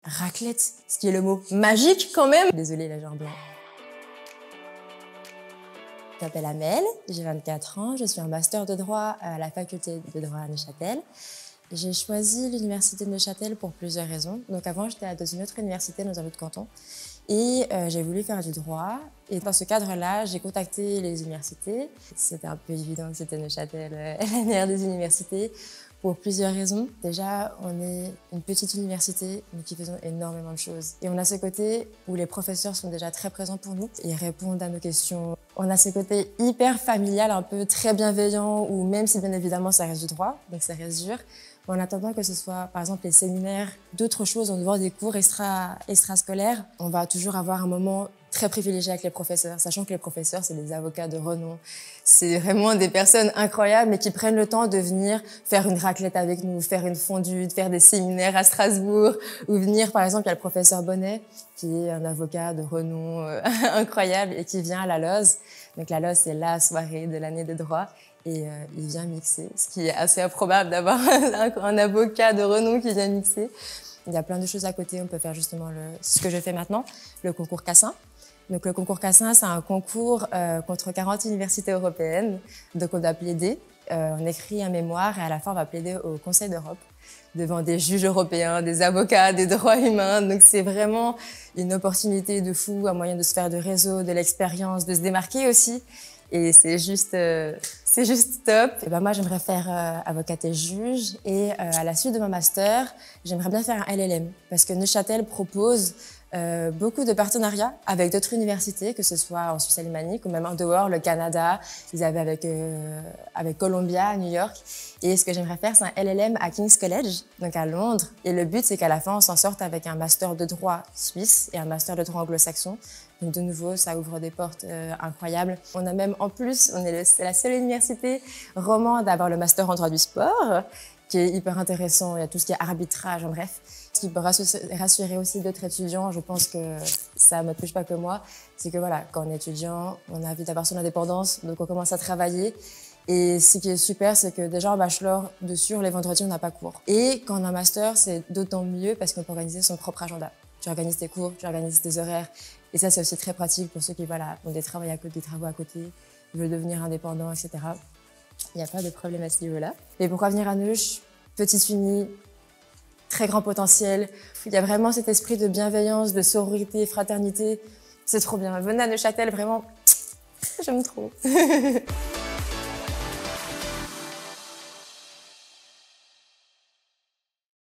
raclette, ce qui est le mot magique quand même. Désolée, là j'ai un blanc. Je m'appelle Amel, j'ai 24 ans, je suis en master de droit à la faculté de droit à Neuchâtel. J'ai choisi l'université de Neuchâtel pour plusieurs raisons. Donc avant, j'étais dans une autre université dans un autre canton et j'ai voulu faire du droit. Et dans ce cadre-là, j'ai contacté les universités. C'était un peu évident que c'était Neuchâtel la meilleure des universités pour plusieurs raisons. Déjà, on est une petite université, mais qui faisons énormément de choses. Et on a ce côté où les professeurs sont déjà très présents pour nous. Ils répondent à nos questions. On a ce côté hyper familial, un peu très bienveillant, où même si bien évidemment ça reste du droit, donc ça reste dur, en attendant que ce soit, par exemple, les séminaires, d'autres choses en dehors des cours extrascolaires, on va toujours avoir un moment très privilégié avec les professeurs, sachant que les professeurs, c'est des avocats de renom. C'est vraiment des personnes incroyables, mais qui prennent le temps de venir faire une raclette avec nous, faire une fondue, de faire des séminaires à Strasbourg, ou venir, par exemple, il y a le professeur Bonnet, qui est un avocat de renom incroyable et qui vient à la LOZ. Donc la LOZ, c'est la soirée de l'année de droit. Et il vient mixer, ce qui est assez improbable d'avoir un avocat de renom qui vient mixer. Il y a plein de choses à côté. On peut faire justement ce que je fais maintenant, le concours Cassin. Donc le concours Cassin, c'est un concours contre 40 universités européennes. Donc on doit plaider, on écrit un mémoire et à la fin on va plaider au Conseil d'Europe devant des juges européens, des avocats, des droits humains. Donc c'est vraiment une opportunité de fou, un moyen de se faire du réseau, de l'expérience, de se démarquer aussi. Et c'est juste top. Et ben moi, j'aimerais faire avocate et juge. Et à la suite de mon master, j'aimerais bien faire un LLM. Parce que Neuchâtel propose beaucoup de partenariats avec d'autres universités, que ce soit en Suisse alémanique ou même en dehors, le Canada. Ils avaient avec Columbia à New York. Et ce que j'aimerais faire, c'est un LLM à King's College, donc à Londres. Et le but, c'est qu'à la fin, on s'en sorte avec un master de droit suisse et un master de droit anglo-saxon. Donc de nouveau, ça ouvre des portes incroyables. On a même, en plus, c'est la seule université romande à avoir le master en droit du sport, qui est hyper intéressant. Il y a tout ce qui est arbitrage, en bref. Ce qui peut rassurer aussi d'autres étudiants, je pense que ça ne me touche pas que moi, c'est que voilà, quand on est étudiant, on a envie d'avoir son indépendance, donc on commence à travailler. Et ce qui est super, c'est que déjà en bachelor, les vendredis, on n'a pas cours. Et quand on a un master, c'est d'autant mieux parce qu'on peut organiser son propre agenda. Tu organises tes cours, tu organises tes horaires. Et ça, c'est aussi très pratique pour ceux qui ont des travaux à côté, veulent devenir indépendants, etc. Il n'y a pas de problème à ce niveau-là. Et pourquoi venir à Neuch? Petite uni, très grand potentiel. Il y a vraiment cet esprit de bienveillance, de sororité, fraternité. C'est trop bien. Venez à Neuchâtel, vraiment, j'aime trop.